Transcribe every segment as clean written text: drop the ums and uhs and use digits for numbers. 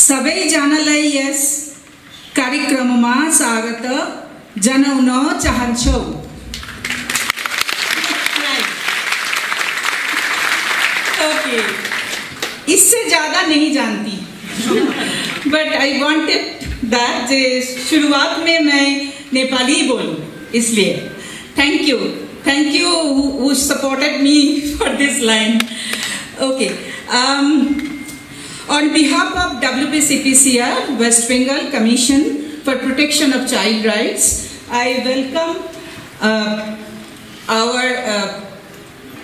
सबै जनालाई यस कार्यक्रममा स्वागत जनाउन चाहन्छौ। ओके, इससे ज़्यादा नहीं जानती, बट आई वांटेड दैट जे शुरुआत में मैं नेपाली बोलूं, इसलिए thank you who supported me for this line. Okay. On behalf of WBCPCR, West Bengal Commission for Protection of Child Rights, I welcome our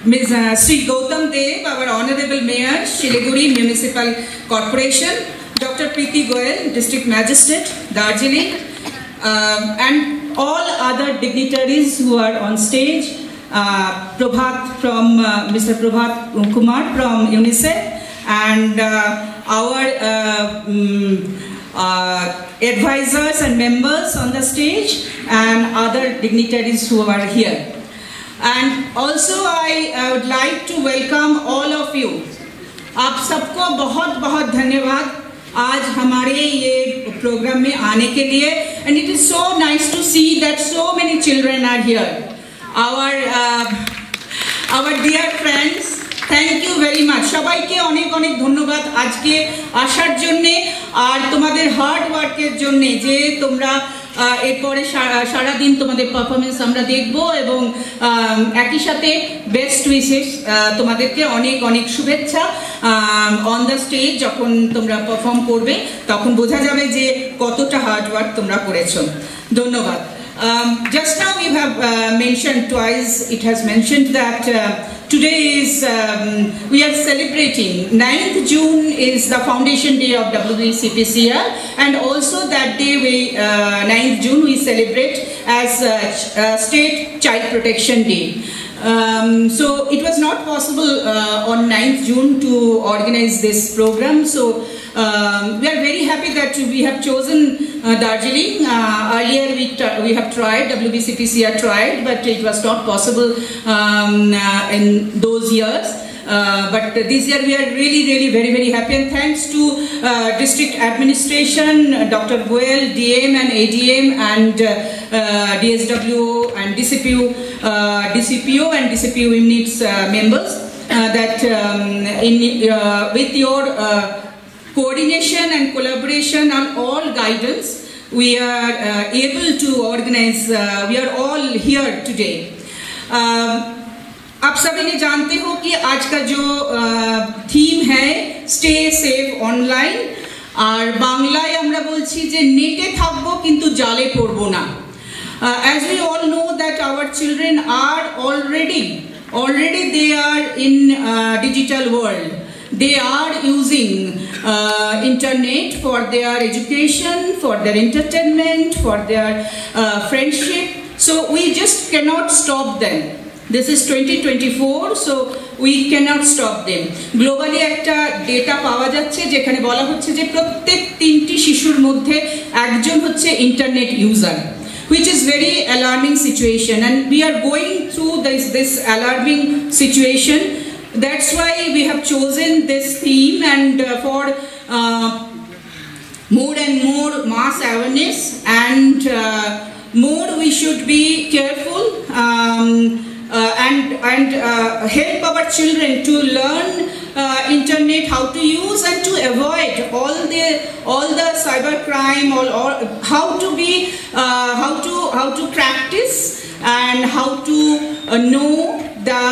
Ms. Sri Gautam Dev, our Honorable Mayor, Siliguri Municipal Corporation, Dr. Preeti Goyal, District Magistrate, Darjeeling, and all other dignitaries who are on stage, Prabhat from Mr. Prabhat Kumar from UNICEF, and our advisors and members on the stage, and other dignitaries who are here. And also I would like to welcome all of you. आप सबको बहुत बहुत धन्यवाद आज हमारे ये programme में आने के लिए, and it is so nice to see that so many children are here. Our dear friends, thank you very much সবাইকে অনেক অনেক ধন্যবাদ আজকে আসার জন্য আর তোমাদের হার্ড ওয়ার্কের জন্য যে তোমরা এরপরে সারা দিন তোমাদের পারফরম্যান্স আমরা দেখব এবং একই সাথে বেস্ট উইশেস তোমাদেরকে অনেক অনেক শুভেচ্ছা অন দ্য স্টেজ যখন তোমরা পারফর্ম করবে তখন বোঝা যাবে যে কতটা হার্ড ওয়ার্ক তোমরা করেছো ধন্যবাদ just now we have mentioned twice it has mentioned that today is we are celebrating 9th June is the foundation day of WBCPCR, and also that day we 9th June we celebrate as State Child Protection Day. So it was not possible on 9th June to organize this program, so we are very happy that we have chosen Darjeeling. Earlier we have tried, WBCPCR tried, but it was not possible in those years. But this year we are really very very happy, and thanks to district administration, Dr. Goyal, DM and ADM, and DSW and DCPO and DCPO units members that with your coordination and collaboration and all guidance we are able to organize, we are all here today. आप सभी ने जानते हो कि आज का जो theme है स्टे सेफ ऑनलाइन और बांग्लाয় আমরা বলছি যে নেটে থাকবো কিন্তু জালে পড়বো না as we all know that our children are already they are in digital world. They are using internet for their education, for their entertainment, for their friendship, so we just cannot stop them. This is 2024, so we cannot stop them. Globally একটা data পাওয়া যাচ্ছে যেখানে বলা হচ্ছে যে প্রত্যেক 3টি শিশুর মধ্যে একজন হচ্ছে internet user, which is very alarming situation, and we are going through this alarming situation. That's why we have chosen this theme, and for more and more mass awareness and more we should be careful and help our children to learn internet, how to use and to avoid all the cyber crime, or how to practice and how to know the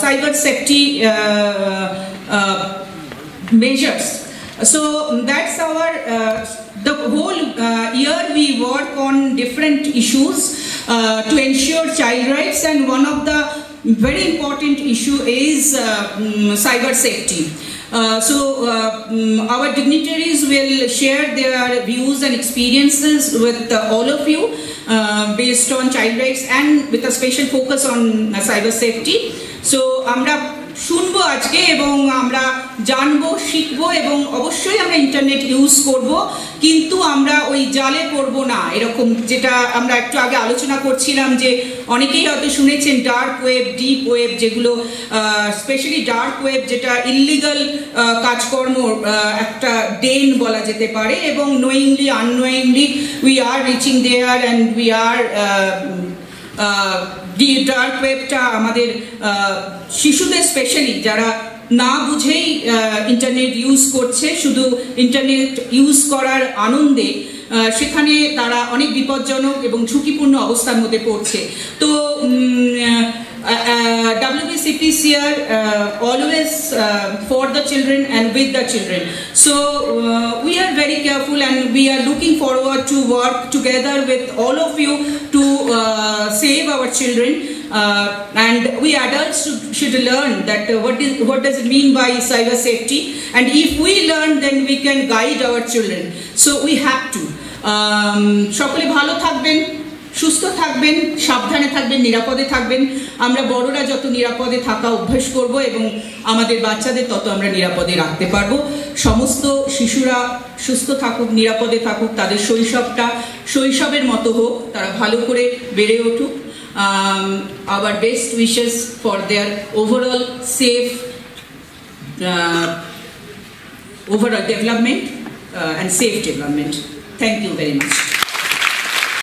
cyber safety measures. So that's our the whole year we work on different issues to ensure child rights, and one of the very important issue is cyber safety. So our dignitaries will share their views and experiences with all of you based on child rights and with a special focus on cyber safety. So আমরা শুনবো আজকে এবং আমরা জানবো, শিখবো এবং অবশ্যই আমরা ইন্টারনেট ইউজ করব, কিন্তু আমরা ওই জালে পড়বো না। এরকম যেটা আমরা একটু আগে আলোচনা করছিলাম যে অনেকেই হয়তো শুনেছেন ডার্ক ওয়েব, ডিপ ওয়েব, যেগুলো স্পেশালি ডার্ক ওয়েব যেটা ইললিগাল কাজকর্ম একটা ডেন বলা যেতে পারে, এবং knowingly unknowingly we are reaching there and we are dark ওয়েবটা আমাদের শিশুদের স্পেশালি যারা না বুঝেই ইন্টারনেট ইউজ করছে, শুধু ইন্টারনেট ইউজ করার আনন্দে, সেখানে তারা অনেক বিপজ্জনক এবং ঝুঁকিপূর্ণ অবস্থার মধ্যে পড়ছে। তো WBCPCR always for the children and with the children. So we are very careful and we are looking forward to work together with all of you to save our children. And we adults should learn that what does it mean by cyber safety, and if we learn then we can guide our children. So we have to সকলে ভালো থাকবেন, সুস্থ থাকবেন, সাবধানে থাকবেন, নিরাপদে থাকবেন। আমরা বড়রা যত নিরাপদে থাকা অভ্যাস করব এবং আমাদের বাচ্চাদের তত আমরা নিরাপদে রাখতে পারবো। সমস্ত শিশুরা সুস্থ থাকুক, নিরাপদে থাকুক, তাদের শৈশবটা শৈশবের মতো হোক, তারা ভালো করে বেড়ে উঠুক। Our best wishes for their overall safe overall development and safe development. Thank you very much.